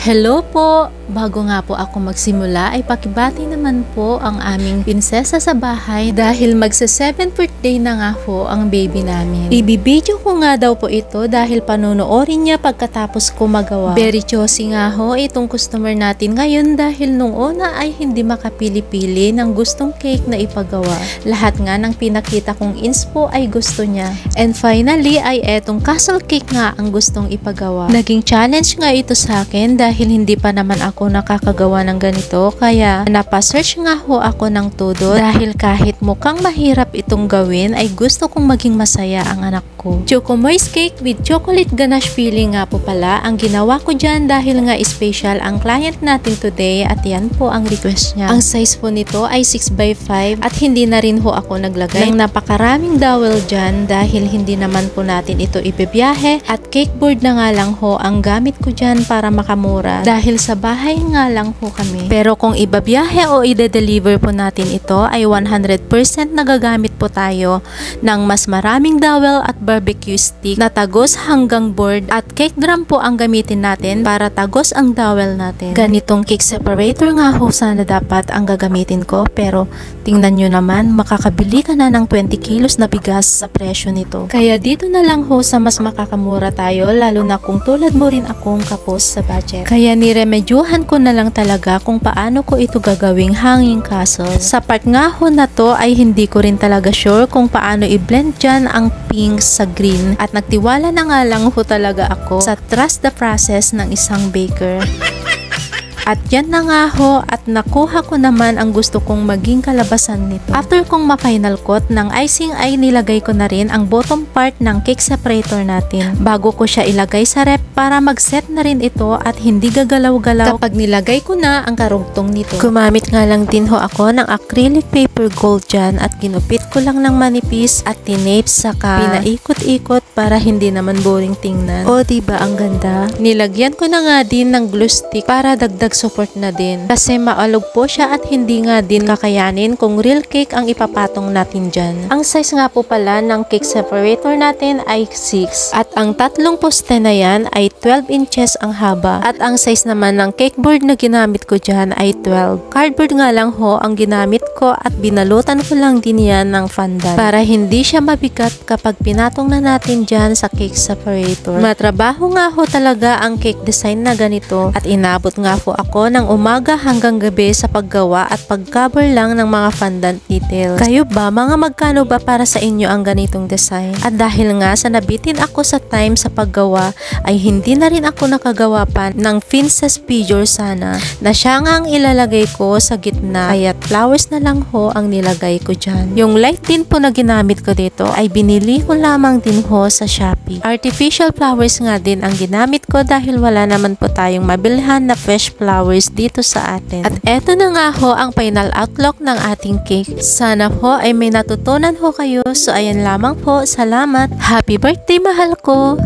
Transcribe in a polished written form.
Hello po! Bago nga po ako magsimula ay pakibati naman po ang aming prinsesa sa bahay dahil magsa 7th birthday na nga po ang baby namin. Ibibideo ko nga daw po ito dahil panonoorin niya pagkatapos ko magawa. Very choosy nga ho itong customer natin ngayon dahil nung una ay hindi makapili-pili ng gustong cake na ipagawa. Lahat nga ng pinakita kong inspo ay gusto niya. And finally ay etong castle cake nga ang gustong ipagawa. Naging challenge nga ito sa akin dahil hindi pa naman ako nakakagawa ng ganito kaya napasearch nga ho ako ng todo dahil kahit mukhang mahirap itong gawin ay gusto kong maging masaya ang anak ko. Choco Moist cake with chocolate ganache filling nga po pala ang ginawa ko dyan dahil nga special ang client natin today at yan po ang request niya. Ang size po nito ay 6x5 at hindi na rin ho ako naglagay ng napakaraming dowel dyan dahil hindi naman po natin ito ibibiyahe at cake board na nga lang ho ang gamit ko dyan para makamura dahil sa bahay nga lang po kami. Pero kung ibabiyahe o ide-deliver po natin ito ay 100% nagagamit po tayo ng mas maraming dowel at barbecue stick na tagos hanggang board at cake drum po ang gamitin natin para tagos ang dowel natin. Ganitong cake separator nga ho sana dapat ang gagamitin ko pero tingnan nyo naman makakabili ka na ng 20 kilos na bigas sa presyo nito. Kaya dito na lang ho sa mas makakamura tayo lalo na kung tulad mo rin akong kapos sa budget. Kaya niremedyohan ko na lang talaga kung paano ko ito gagawing hanging castle. Sa part nga ho na to ay hindi ko rin talaga sure kung paano i-blend dyan ang pink sa green at nagtiwala na nga lang ho talaga ako sa trust the process ng isang baker. At yan na nga ho at nakuha ko naman ang gusto kong maging kalabasan nito. After kong ma-final coat ng icing ay nilagay ko na rin ang bottom part ng cake separator natin. Bago ko siya ilagay sa rep para mag-set na rin ito at hindi gagalaw-galaw kapag nilagay ko na ang karugtong nito. Gumamit nga lang din ho ako ng acrylic paper gold dyan at ginupit ko lang ng manipis at tinape saka pinaikot-ikot para hindi naman boring tingnan. O diba ang ganda? Nilagyan ko na nga din ng glue stick para dagdag support na din kasi maalog po siya at hindi nga din kakayanin kung real cake ang ipapatong natin dyan. Ang size nga po pala ng cake separator natin ay 6 at ang tatlong poste na yan ay 12 inches ang haba at ang size naman ng cake board na ginamit ko dyan ay 12. Cardboard nga lang ho ang ginamit ko at binalutan ko lang din yan ng fondant para hindi siya mabigat kapag pinatong na natin dyan sa cake separator. Matrabaho nga ho talaga ang cake design na ganito at inabot nga po ako ng umaga hanggang gabi sa paggawa at pag-cover lang ng mga fondant details. Kayo ba, mga magkano ba para sa inyo ang ganitong design? At dahil nga sa nabitin ako sa time sa paggawa, ay hindi na rin ako nakagawa pa ng princess figure sana na siya nga ang ilalagay ko sa gitna. Kaya flowers na lang ho ang nilagay ko dyan. Yung light din po na ginamit ko dito ay binili ko lamang din ho sa Shopee. Artificial flowers nga din ang ginamit ko dahil wala naman po tayong mabilhan na fresh flowers dito sa atin. At eto na nga ho ang final outlook ng ating cake. Sana ho ay may natutunan ho kayo. So ayan lamang po. Salamat. Happy birthday mahal ko!